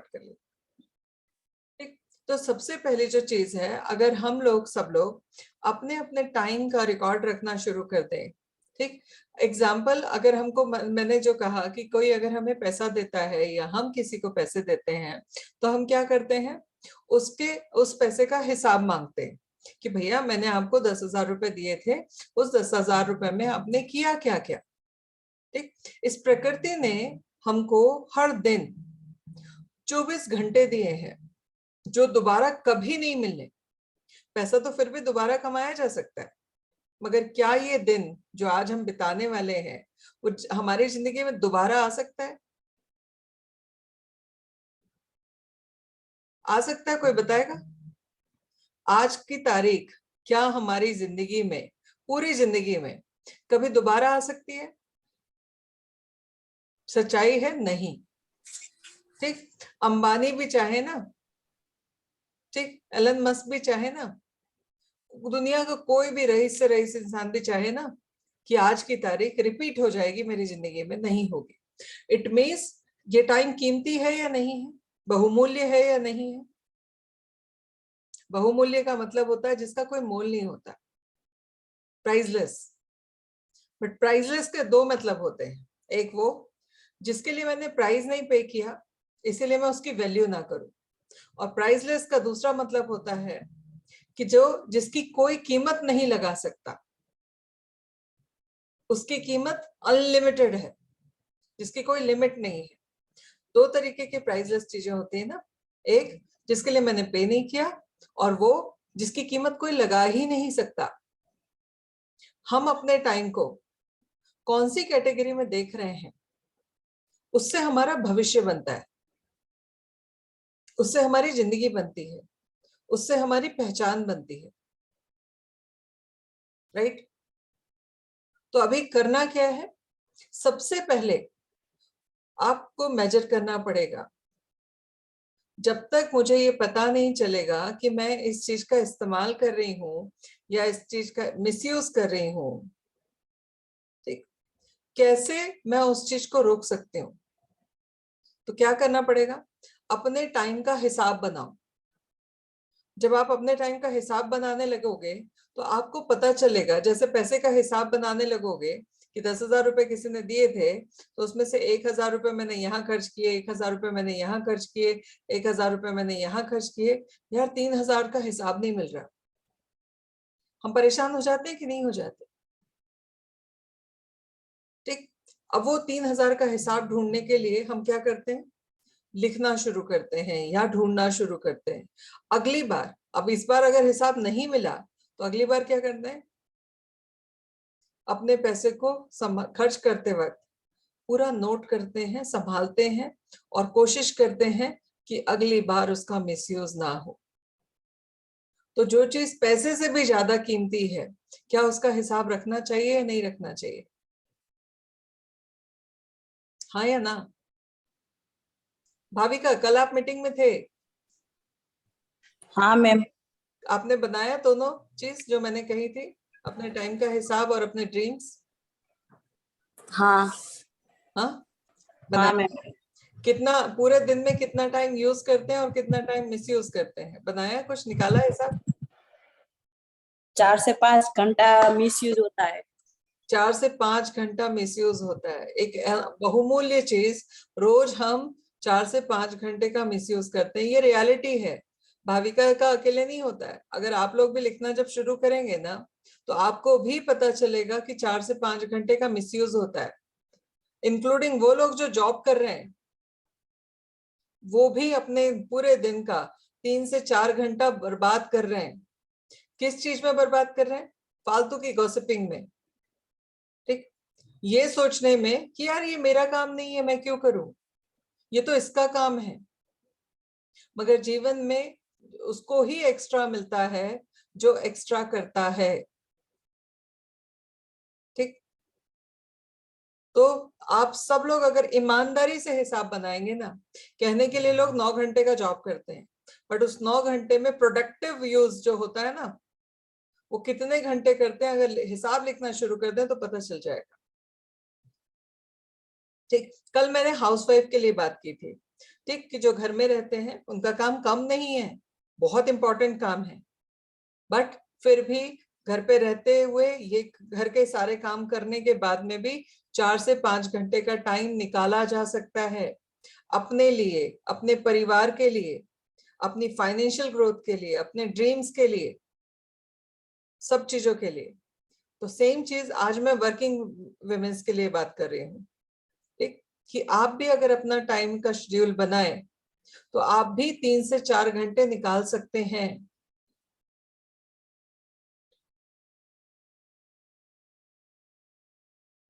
Record कर लेते हैं। ठीक, तो सबसे पहले जो चीज है, अगर हम लोग सब लोग अपने अपने टाइम का रिकॉर्ड रखना शुरू कर दें। ठीक, एग्जाम्पल, अगर हमको मैंने जो कहा कि कोई अगर हमें पैसा देता है या हम किसी को पैसे देते हैं, तो हम क्या करते हैं, उसके उस पैसे का हिसाब मांगते हैं कि भैया मैंने आपको 10,000 रुपए दिए थे, उस 10,000 रुपए में आपने किया क्या क्या। ठीक, इस प्रकृति ने हमको हर दिन 24 घंटे दिए हैं जो दोबारा कभी नहीं मिलने। पैसा तो फिर भी दोबारा कमाया जा सकता है, मगर क्या ये दिन जो आज हम बिताने वाले हैं वो हमारी जिंदगी में दोबारा आ सकता है? आ सकता है? कोई बताएगा? आज की तारीख क्या हमारी जिंदगी में, पूरी जिंदगी में कभी दोबारा आ सकती है? सच्चाई है नहीं। ठीक, अंबानी भी चाहे ना, ठीक, एलन मस्क भी चाहे ना, दुनिया का कोई भी रईस से रईस इंसान भी चाहे ना कि आज की तारीख रिपीट हो जाएगी मेरी जिंदगी में, नहीं होगी। इट मीन्स ये टाइम कीमती है या नहीं है, बहुमूल्य है या नहीं है। बहुमूल्य का मतलब होता है जिसका कोई मोल नहीं होता, प्राइसलेस। बट प्राइसलेस के दो मतलब होते हैं, एक वो जिसके लिए मैंने प्राइस नहीं पे किया इसीलिए मैं उसकी वैल्यू ना करूं, और प्राइसलेस का दूसरा मतलब होता है कि जो जिसकी कोई कीमत नहीं लगा सकता, उसकी कीमत अनलिमिटेड है, जिसकी कोई लिमिट नहीं है। दो तरीके के प्राइसलेस चीजें होती है ना, एक जिसके लिए मैंने पे नहीं किया, और वो जिसकी कीमत कोई लगा ही नहीं सकता। हम अपने टाइम को कौन सी कैटेगरी में देख रहे हैं, उससे हमारा भविष्य बनता है, उससे हमारी जिंदगी बनती है, उससे हमारी पहचान बनती है। राइट? तो अभी करना क्या है, सबसे पहले आपको मेजर करना पड़ेगा। जब तक मुझे ये पता नहीं चलेगा कि मैं इस चीज का इस्तेमाल कर रही हूँ या इस चीज का मिसयूज कर रही हूँ, ठीक, कैसे मैं उस चीज को रोक सकती हूँ? तो क्या करना पड़ेगा, अपने टाइम का हिसाब बनाओ। जब आप अपने टाइम का हिसाब बनाने लगोगे तो आपको पता चलेगा, जैसे पैसे का हिसाब बनाने लगोगे कि 10,000 रुपए किसी ने दिए थे, तो उसमें से 1,000 रुपए मैंने यहाँ खर्च किए, 1,000 रुपए मैंने यहाँ खर्च किए, 1,000 रुपए मैंने यहाँ खर्च किए, यार 3,000 का हिसाब नहीं मिल रहा। हम परेशान हो जाते हैं कि नहीं हो जाते? ठीक, अब वो 3,000 का हिसाब ढूंढने के लिए हम क्या करते हैं, लिखना शुरू करते हैं या ढूंढना शुरू करते हैं। अगली बार, अब इस बार अगर हिसाब नहीं मिला तो अगली बार क्या करते हैं, अपने पैसे को खर्च करते वक्त पूरा नोट करते हैं, संभालते हैं, और कोशिश करते हैं कि अगली बार उसका मिसयूज ना हो। तो जो चीज पैसे से भी ज्यादा कीमती है, क्या उसका हिसाब रखना चाहिए या नहीं रखना चाहिए? हाँ या ना? भाविका, कल आप मीटिंग में थे? हाँ मैम। आपने बनाया दोनों चीज जो मैंने कही थी, अपने टाइम का हिसाब और अपने ड्रीम्स? हाँ हाँ, हाँ बनाया। मैम। कितना पूरे दिन में कितना टाइम यूज करते हैं और कितना टाइम मिसयूज करते हैं, बनाया, कुछ निकाला हिसाब? 4 से 5 घंटा मिसयूज होता है। 4 से 5 घंटा मिसयूज होता है। एक बहुमूल्य चीज रोज हम 4 से 5 घंटे का मिसयूज करते हैं, ये रियलिटी है। भाविका का अकेले नहीं होता है। अगर आप लोग भी लिखना जब शुरू करेंगे ना, तो आपको भी पता चलेगा कि 4 से 5 घंटे का मिसयूज होता है। इंक्लूडिंग वो लोग जो जॉब कर रहे हैं, वो भी अपने पूरे दिन का 3 से 4 घंटा बर्बाद कर रहे हैं। किस चीज में बर्बाद कर रहे हैं? फालतू की गॉसिपिंग में। ठीक, ये सोचने में कि यार ये मेरा काम नहीं है, मैं क्यों करूं, ये तो इसका काम है। मगर जीवन में उसको ही एक्स्ट्रा मिलता है जो एक्स्ट्रा करता है। ठीक, तो आप सब लोग अगर ईमानदारी से हिसाब बनाएंगे ना, कहने के लिए लोग 9 घंटे का जॉब करते हैं, बट उस 9 घंटे में प्रोडक्टिव यूज जो होता है ना, वो कितने घंटे करते हैं, अगर हिसाब लिखना शुरू कर दें तो पता चल जाएगा। ठीक, कल मैंने हाउसवाइफ के लिए बात की थी। ठीक, कि जो घर में रहते हैं उनका काम कम नहीं है, बहुत इंपॉर्टेंट काम है, बट फिर भी घर पे रहते हुए ये घर के सारे काम करने के बाद में भी 4 से 5 घंटे का टाइम निकाला जा सकता है अपने लिए, अपने परिवार के लिए, अपनी फाइनेंशियल ग्रोथ के लिए, अपने ड्रीम्स के लिए, सब चीजों के लिए। तो सेम चीज आज मैं वर्किंग वुमेन्स के लिए बात कर रही हूँ, ठीक, कि आप भी अगर अपना टाइम का शेड्यूल बनाए तो आप भी 3 से 4 घंटे निकाल सकते हैं।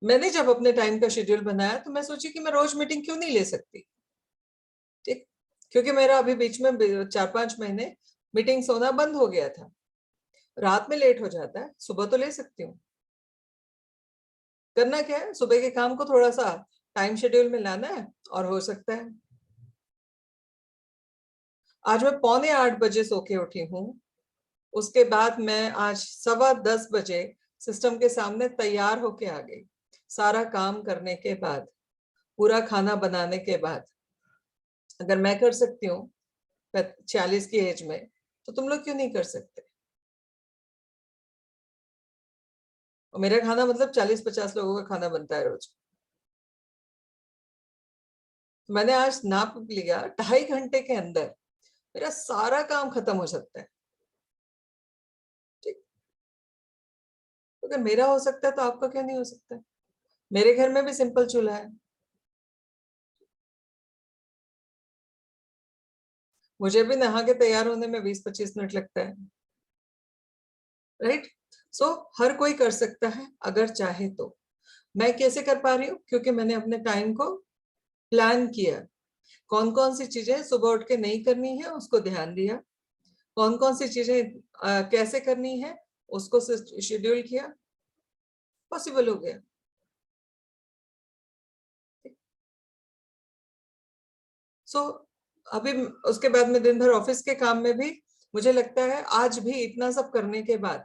मैंने जब अपने टाइम का शेड्यूल बनाया तो मैं सोची कि मैं रोज मीटिंग क्यों नहीं ले सकती, ठीक, क्योंकि मेरा अभी बीच में 4-5 महीने मीटिंग्स होना बंद हो गया था, रात में लेट हो जाता है, सुबह तो ले सकती हूँ। करना क्या है, सुबह के काम को थोड़ा सा टाइम शेड्यूल में लाना है और हो सकता है। आज मैं 7:45 बजे सो के उठी हूँ, उसके बाद मैं आज 10:15 बजे सिस्टम के सामने तैयार होके आ गई, सारा काम करने के बाद, पूरा खाना बनाने के बाद। अगर मैं कर सकती हूँ 46 की एज में, तो तुम लोग क्यों नहीं कर सकते? और मेरा खाना मतलब 40-50 लोगों का खाना बनता है रोज। मैंने आज नाप लिया, 2.5 घंटे के अंदर मेरा सारा काम खत्म हो सकता है, ठीक। अगर मेरा हो सकता है तो आपका क्यों नहीं हो सकता है? मेरे घर में भी सिंपल चूल्हा है, मुझे भी नहा के तैयार होने में 20-25 मिनट लगता है, राइट। सो हर कोई कर सकता है अगर चाहे तो। मैं कैसे कर पा रही हूँ? क्योंकि मैंने अपने टाइम को प्लान किया, कौन कौन सी चीजें सुबह उठ के नहीं करनी है उसको ध्यान दिया, कौन कौन सी चीजें कैसे करनी है उसको शेड्यूल किया, पॉसिबल हो गया। सो अभी उसके बाद में दिन भर ऑफिस के काम में भी मुझे लगता है आज भी इतना सब करने के बाद,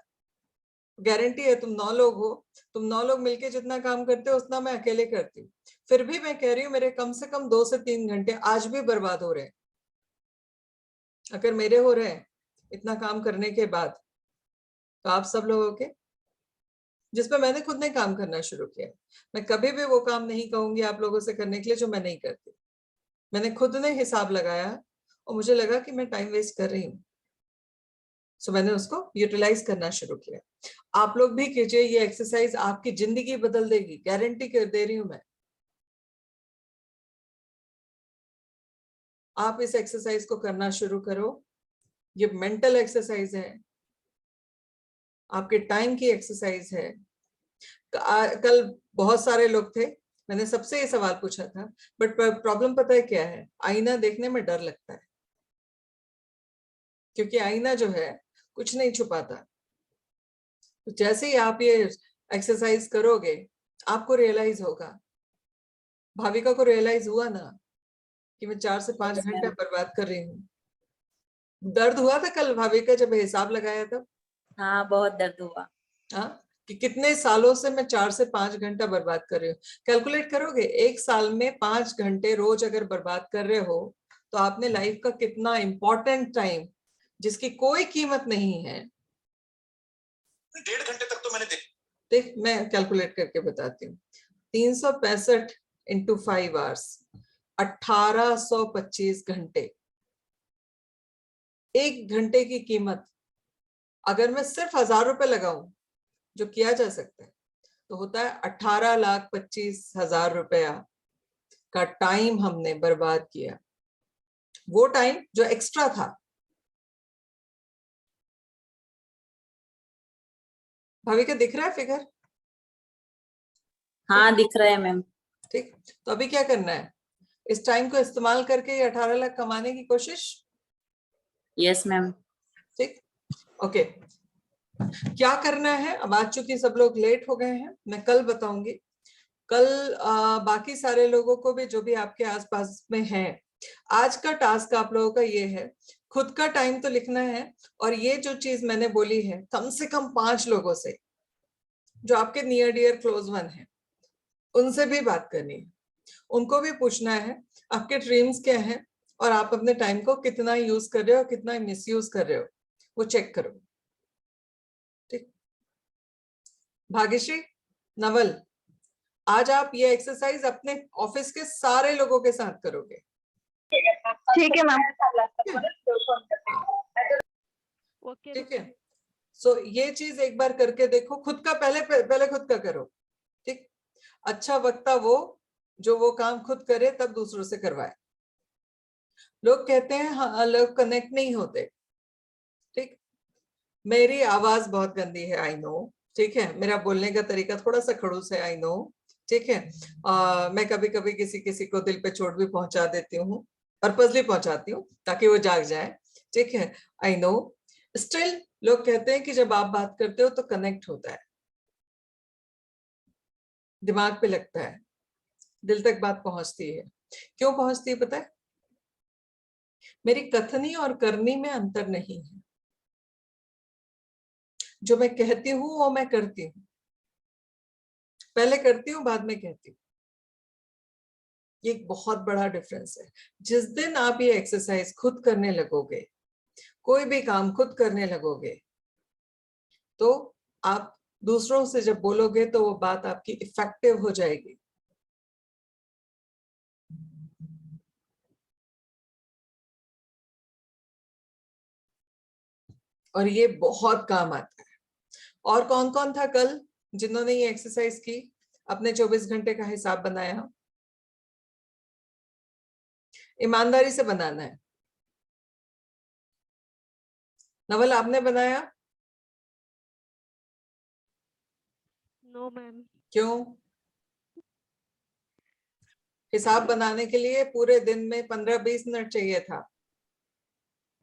गारंटी है तुम 9 लोग हो, तुम 9 लोग मिलके जितना काम करते हो उतना मैं अकेले करती हूँ, फिर भी मैं कह रही हूँ मेरे कम से कम 2 से 3 घंटे आज भी बर्बाद हो रहे हैं। अगर मेरे हो रहे हैं इतना काम करने के बाद, तो आप सब लोगों के, जिसमें मैंने खुद ने काम करना शुरू किया। मैं कभी भी वो काम नहीं कहूंगी आप लोगों से करने के लिए जो मैं नहीं करती। मैंने खुद ने हिसाब लगाया और मुझे लगा कि मैं टाइम वेस्ट कर रही हूँ, सो मैंने उसको यूटिलाइज करना शुरू किया। आप लोग भी कीजिए, ये एक्सरसाइज आपकी जिंदगी बदल देगी, गारंटी कर दे रही हूं मैं। आप इस एक्सरसाइज को करना शुरू करो, ये मेंटल एक्सरसाइज है, आपके टाइम की एक्सरसाइज है। कल बहुत सारे लोग थे, मैंने सबसे ये सवाल पूछा था, बट प्रॉब्लम पता है क्या है? आईना देखने में डर लगता है, क्योंकि आईना जो है कुछ नहीं छुपाता। तो जैसे ही आप ये एक्सरसाइज करोगे आपको रियलाइज होगा, भाविका को रियलाइज हुआ ना कि मैं 4 से 5 यस घंटा मैम। बर्बाद कर रही हूँ। दर्द हुआ था कल भाविका जब हिसाब लगाया था, हाँ, बहुत दर्द हुआ। हाँ, कि कितने सालों से मैं 4 से 5 घंटा बर्बाद कर रही हूँ। कैलकुलेट करोगे, एक साल में 5 घंटे रोज अगर बर्बाद कर रहे हो तो आपने लाइफ का कितना इंपॉर्टेंट टाइम, जिसकी कोई कीमत नहीं है। 1.5 घंटे तक तो मैंने देख, मैं कैलकुलेट करके बताती हूँ। 365 इंटू 5 आवर्स, 1825 घंटे। 1 घंटे की कीमत अगर मैं सिर्फ 1000 रुपए लगाऊं, जो किया जा सकता है, तो होता है 18,25,000 रुपया का टाइम हमने बर्बाद किया। वो टाइम जो एक्स्ट्रा था। भाविका दिख रहा है फिगर? हाँ, दिख रहा है मैम। ठीक, तो अभी क्या करना है, इस टाइम को इस्तेमाल करके 18 लाख कमाने की कोशिश। Yes ma'am. ठीक, ओके। क्या करना है, अब आज चूंकि सब लोग लेट हो गए हैं, मैं कल बताऊंगी। कल बाकी सारे लोगों को भी, जो भी आपके आसपास में हैं, आज का टास्क आप लोगों का ये है, खुद का टाइम तो लिखना है, और ये जो चीज मैंने बोली है कम से कम 5 लोगों से जो आपके नियर डियर क्लोज वन है, उनसे भी बात करनी है, उनको भी पूछना है आपके ड्रीम्स क्या है, और आप अपने टाइम को कितना यूज कर रहे हो, कितना मिसयूज कर रहे हो, वो चेक करो। ठीक, भाग्यश्री, नवल, आज आप ये एक्सरसाइज अपने ऑफिस के सारे लोगों के साथ करोगे। ठीक है मैम। ठीक है, सो ये चीज एक बार करके देखो, खुद का पहले खुद का करो। ठीक, अच्छा वक्ता वो जो वो काम खुद करे तब दूसरों से करवाए। लोग कहते हैं हाँ, लोग कनेक्ट नहीं होते। ठीक, मेरी आवाज बहुत गंदी है, आई नो। ठीक है, मेरा बोलने का तरीका थोड़ा सा खड़ूस है, आई नो। ठीक है, मैं कभी कभी किसी किसी को दिल पे चोट भी पहुंचा देती हूँ, पर्पसली पहुंचाती हूँ ताकि वो जाग जाए। ठीक है, आई नो। स्टिल लोग कहते हैं कि जब आप बात करते हो तो कनेक्ट होता है, दिमाग पे लगता है, दिल तक बात पहुंचती है। क्यों पहुंचती है पता है? मेरी कथनी और करनी में अंतर नहीं है। जो मैं कहती हूँ वो मैं करती हूँ, पहले करती हूँ बाद में कहती हूँ। ये एक बहुत बड़ा डिफरेंस है। जिस दिन आप ये एक्सरसाइज खुद करने लगोगे, कोई भी काम खुद करने लगोगे, तो आप दूसरों से जब बोलोगे तो वो बात आपकी इफेक्टिव हो जाएगी। और ये बहुत काम आता है। और कौन कौन था कल जिन्होंने ये एक्सरसाइज की, अपने 24 घंटे का हिसाब बनाया? ईमानदारी से बनाना है। नवल, आपने बनाया? No ma'am. क्यों? हिसाब बनाने के लिए पूरे दिन में 15-20 मिनट चाहिए था।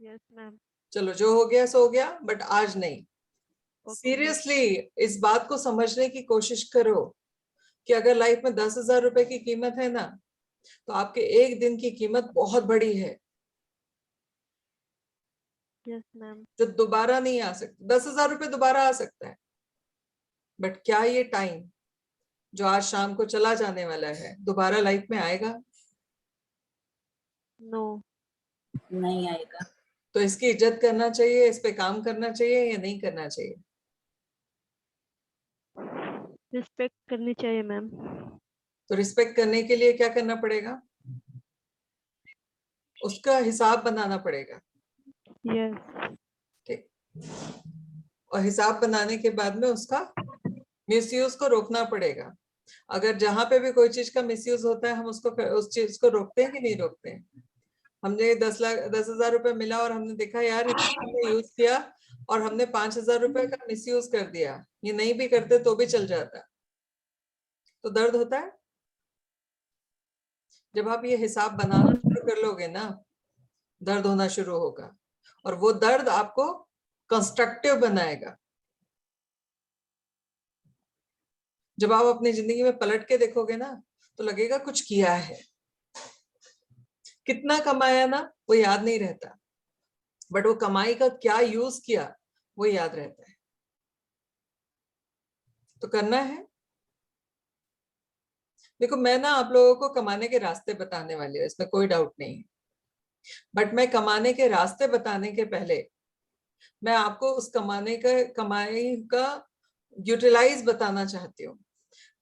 Yes ma'am. चलो, जो हो गया सो हो गया, बट आज नहीं। Okay. सीरियसली इस बात को समझने की कोशिश करो कि अगर लाइफ में 10,000 रुपए की कीमत है ना, तो आपके एक दिन की कीमत बहुत बड़ी है, यस मैम। जो दोबारा नहीं आ सकती। 10,000 रुपए दोबारा आ सकता है, बट क्या ये टाइम जो आज शाम को चला जाने वाला है दोबारा लाइफ में आएगा? नो। नहीं आएगा। तो इसकी इज्जत करना चाहिए, इस पे काम करना चाहिए या नहीं करना चाहिए? रिस्पेक्ट करनी चाहिए मैम। तो रिस्पेक्ट करने के लिए क्या करना पड़ेगा? उसका हिसाब बनाना पड़ेगा। यस। ठीक, और हिसाब बनाने के बाद में उसका मिसयूज को रोकना पड़ेगा। अगर जहां पे भी कोई चीज का मिसयूज होता है, हम उसको उस चीज को रोकते हैं कि नहीं रोकते हैं? हमने 10,000 रुपए मिला और हमने देखा यार इतना हमने यूज किया और हमने 5,000 रुपए का मिसयूज कर दिया, ये नहीं भी करते तो भी चल जाता, तो दर्द होता है। जब आप ये हिसाब बनाना शुरू कर लोगे ना, दर्द होना शुरू होगा, और वो दर्द आपको कंस्ट्रक्टिव बनाएगा। जब आप अपनी जिंदगी में पलट के देखोगे ना, तो लगेगा कुछ किया है। कितना कमाया ना वो याद नहीं रहता, बट वो कमाई का क्या यूज किया वो याद रहता है। तो करना है। देखो, मैं ना आप लोगों को कमाने के रास्ते बताने वाली हूँ, इसमें कोई डाउट नहीं है, बट मैं कमाने के रास्ते बताने के पहले मैं आपको उस कमाई का यूटिलाइज बताना चाहती हूँ।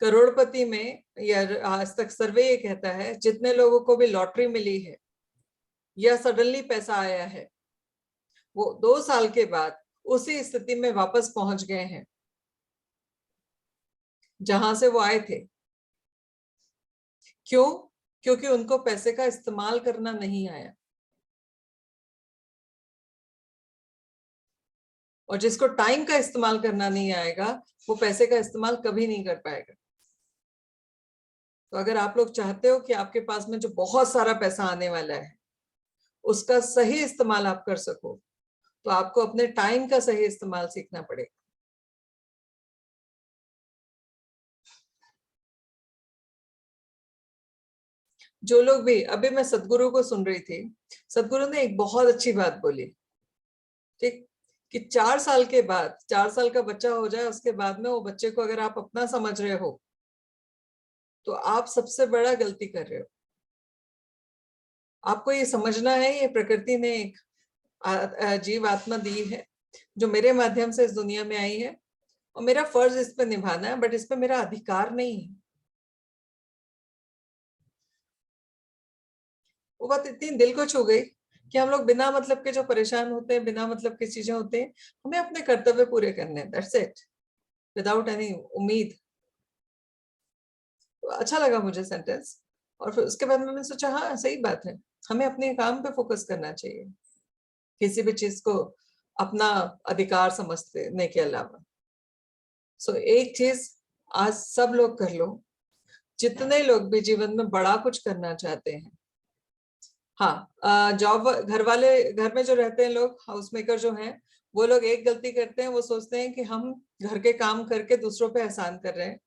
करोड़पति में, या आज तक सर्वे ये कहता है, जितने लोगों को भी लॉटरी मिली है या सडनली पैसा आया है, वो 2 साल के बाद उसी स्थिति में वापस पहुंच गए हैं जहां से वो आए थे। क्यों? क्योंकि उनको पैसे का इस्तेमाल करना नहीं आया। और जिसको टाइम का इस्तेमाल करना नहीं आएगा, वो पैसे का इस्तेमाल कभी नहीं कर पाएगा। तो अगर आप लोग चाहते हो कि आपके पास में जो बहुत सारा पैसा आने वाला है उसका सही इस्तेमाल आप कर सको, तो आपको अपने टाइम का सही इस्तेमाल सीखना पड़ेगा। जो लोग भी, अभी मैं सदगुरु को सुन रही थी, सदगुरु ने एक बहुत अच्छी बात बोली। ठीक, कि 4 साल के बाद, 4 साल का बच्चा हो जाए उसके बाद में वो बच्चे को अगर आप अपना समझ रहे हो तो आप सबसे बड़ा गलती कर रहे हो। आपको ये समझना है, ये प्रकृति ने एक जीव आत्मा दी है जो मेरे माध्यम से इस दुनिया में आई है, और मेरा फर्ज इस पे निभाना है, बट इस पे मेरा अधिकार नहीं है। वो बात इतनी दिल को छू गई कि हम लोग बिना मतलब के जो परेशान होते हैं, बिना मतलब की चीजें होते हैं, हमें अपने कर्तव्य पूरे करने हैं, दैट्स इट, विदाउट एनी उम्मीद। तो अच्छा लगा मुझे सेंटेंस, और फिर उसके बाद मैंने सोचा हाँ सही बात है, हमें अपने काम पे फोकस करना चाहिए, किसी भी चीज को अपना अधिकार समझने के अलावा। सो एक चीज आज सब लोग कर लो, जितने लोग भी जीवन में बड़ा कुछ करना चाहते हैं। हाँ, जॉब घर वाले, घर में जो रहते हैं लोग, हाउस मेकर जो हैं, वो लोग एक गलती करते हैं, वो सोचते हैं कि हम घर के काम करके दूसरों पे एहसान कर रहे हैं।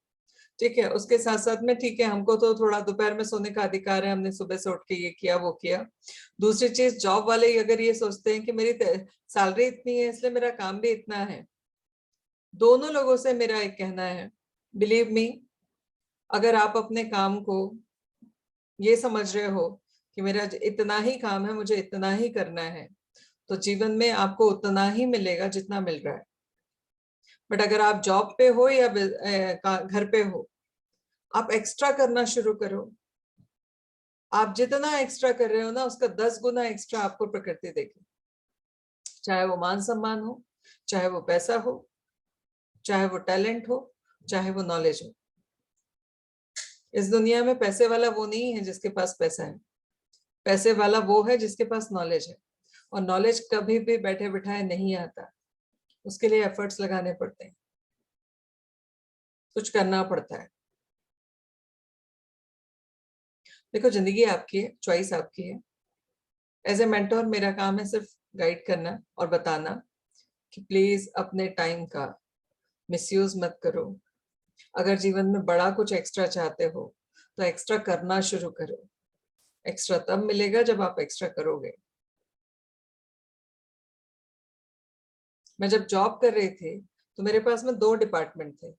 ठीक है, उसके साथ साथ में ठीक है, हमको तो थोड़ा दोपहर में सोने का अधिकार है, हमने सुबह से उठ के ये किया वो किया। दूसरी चीज, जॉब वाले अगर ये सोचते हैं कि मेरी सैलरी इतनी है इसलिए मेरा काम भी इतना है। दोनों लोगों से मेरा एक कहना है, बिलीव मी, अगर आप अपने काम को ये समझ रहे हो कि मेरा इतना ही काम है, मुझे इतना ही करना है, तो जीवन में आपको उतना ही मिलेगा जितना मिल रहा है। बट अगर आप जॉब पे हो या घर पे हो, आप एक्स्ट्रा करना शुरू करो। आप जितना एक्स्ट्रा कर रहे हो ना, उसका 10 गुना एक्स्ट्रा आपको प्रकृति देगी। चाहे वो मान सम्मान हो, चाहे वो पैसा हो, चाहे वो टैलेंट हो, चाहे वो नॉलेज हो। इस दुनिया में पैसे वाला वो नहीं है जिसके पास पैसा है, पैसे वाला वो है जिसके पास नॉलेज है। और नॉलेज कभी भी बैठे बिठाए नहीं आता, उसके लिए एफर्ट्स लगाने पड़ते हैं, कुछ करना पड़ता है। देखो, जिंदगी आपकी है, चॉइस आपकी है। एज ए मेंटोर मेरा काम है सिर्फ गाइड करना और बताना कि प्लीज अपने टाइम का मिसयूज मत करो। अगर जीवन में बड़ा कुछ एक्स्ट्रा चाहते हो तो एक्स्ट्रा करना शुरू करो। एक्स्ट्रा तब मिलेगा जब आप एक्स्ट्रा करोगे। मैं जब जॉब कर रही थी तो मेरे पास में 2 डिपार्टमेंट थे,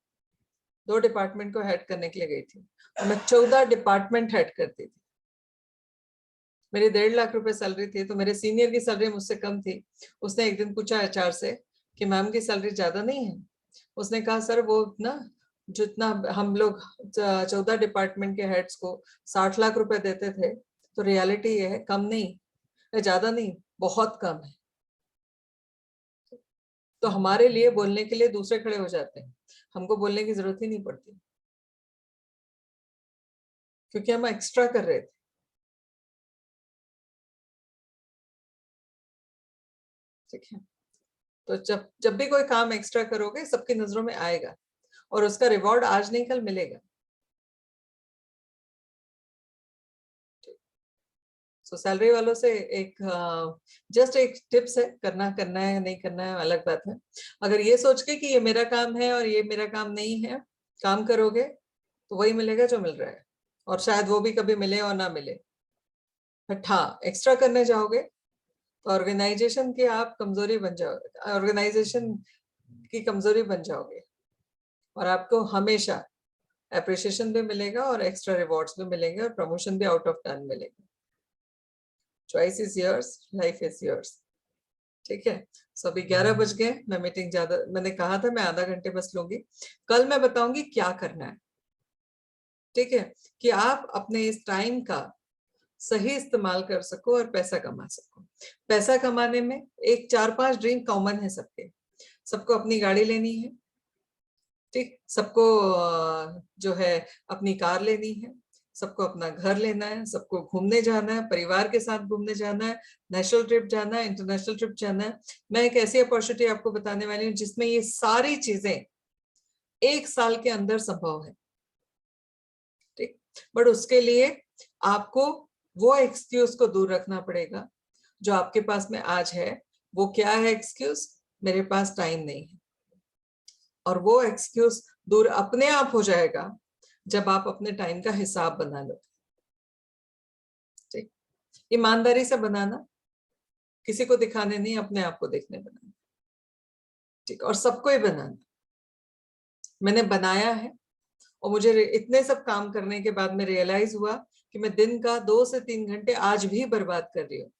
2 डिपार्टमेंट को हेड करने के लिए गई थी, और मैं 14 डिपार्टमेंट हेड करती थी। मेरी 1.5 लाख रुपए सैलरी थी, तो मेरे सीनियर की सैलरी मुझसे कम थी। उसने एक दिन पूछा एचआर से कि मैम की सैलरी ज्यादा नहीं है? उसने कहा सर वो ना, जितना हम लोग 14 डिपार्टमेंट के हेड्स को 60 लाख रुपए देते थे, तो रियलिटी ये है कम नहीं, ज्यादा नहीं, बहुत कम है। तो हमारे लिए बोलने के लिए दूसरे खड़े हो जाते हैं, हमको बोलने की जरूरत ही नहीं पड़ती, क्योंकि हम एक्स्ट्रा कर रहे थे। ठीक है, तो जब जब भी कोई काम एक्स्ट्रा करोगे सबकी नजरों में आएगा, और उसका रिवॉर्ड आज नहीं कल मिलेगा। सो सैलरी वालों से एक जस्ट एक टिप्स है, करना करना है नहीं करना है अलग बात है। अगर ये सोच के कि ये मेरा काम है और ये मेरा काम नहीं है, काम करोगे तो वही मिलेगा जो मिल रहा है, और शायद वो भी कभी मिले और ना मिले। बट हाँ, एक्स्ट्रा करने जाओगे तो ऑर्गेनाइजेशन की आप कमजोरी बन जाओगे, ऑर्गेनाइजेशन की कमजोरी बन जाओगे, और आपको हमेशा अप्रिसिएशन भी मिलेगा और एक्स्ट्रा रिवॉर्ड्स भी मिलेंगे और प्रमोशन भी आउट ऑफ टर्न मिलेगा। Choice is yours, life is yours. ठीक है, सो अभी 11 बज गए, मैं मीटिंग ज्यादा, मैंने कहा था मैं आधा घंटे बस लूंगी। कल मैं बताऊंगी क्या करना है। ठीक है, कि आप अपने इस टाइम का सही इस्तेमाल कर सको और पैसा कमा सको। पैसा कमाने में एक 4-5 ड्रीम कॉमन है सबके। सबको अपनी गाड़ी लेनी है, ठीक, सबको जो है अपनी कार लेनी है, सबको अपना घर लेना है, सबको घूमने जाना है, परिवार के साथ घूमने जाना है, नेशनल ट्रिप जाना है, इंटरनेशनल ट्रिप जाना है। मैं एक ऐसी अपॉर्चुनिटी आपको बताने वाली हूँ जिसमें ये सारी चीजें 1 साल के अंदर संभव है। ठीक, बट उसके लिए आपको वो एक्सक्यूज को दूर रखना पड़ेगा जो आपके पास में आज है। वो क्या है एक्सक्यूज? मेरे पास टाइम नहीं है। और वो एक्सक्यूज दूर अपने आप हो जाएगा जब आप अपने टाइम का हिसाब बना लो। ठीक, ईमानदारी से बनाना, किसी को दिखाने नहीं, अपने आप को देखने बनाना। ठीक, और सबको ही बनाना। मैंने बनाया है, और मुझे इतने सब काम करने के बाद में रियलाइज हुआ कि मैं दिन का 2 से 3 घंटे आज भी बर्बाद कर रही हूँ।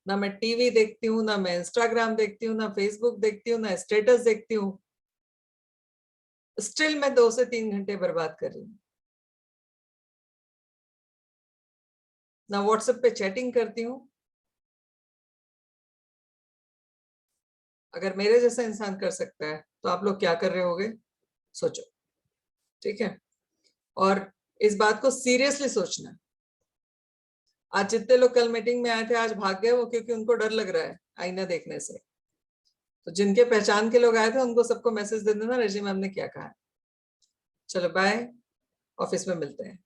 ना मैं टीवी देखती हूँ, ना मैं इंस्टाग्राम देखती हूँ, ना फेसबुक देखती हूँ, ना स्टेटस देखती हूँ, स्टिल मैं 2 से 3 घंटे बर्बाद कर रही हूँ। ना व्हाट्सएप पे चैटिंग करती हूँ। अगर मेरे जैसा इंसान कर सकता है तो आप लोग क्या कर रहे होगे, सोचो। ठीक है, और इस बात को सीरियसली सोचना। आज जितने लोग कल मीटिंग में आए थे आज भाग गए वो, क्योंकि उनको डर लग रहा है आईना देखने से। तो जिनके पहचान के लोग आए थे उनको सबको मैसेज दे देना, रजी मैम ने क्या कहा है। चलो बाय, ऑफिस में मिलते हैं।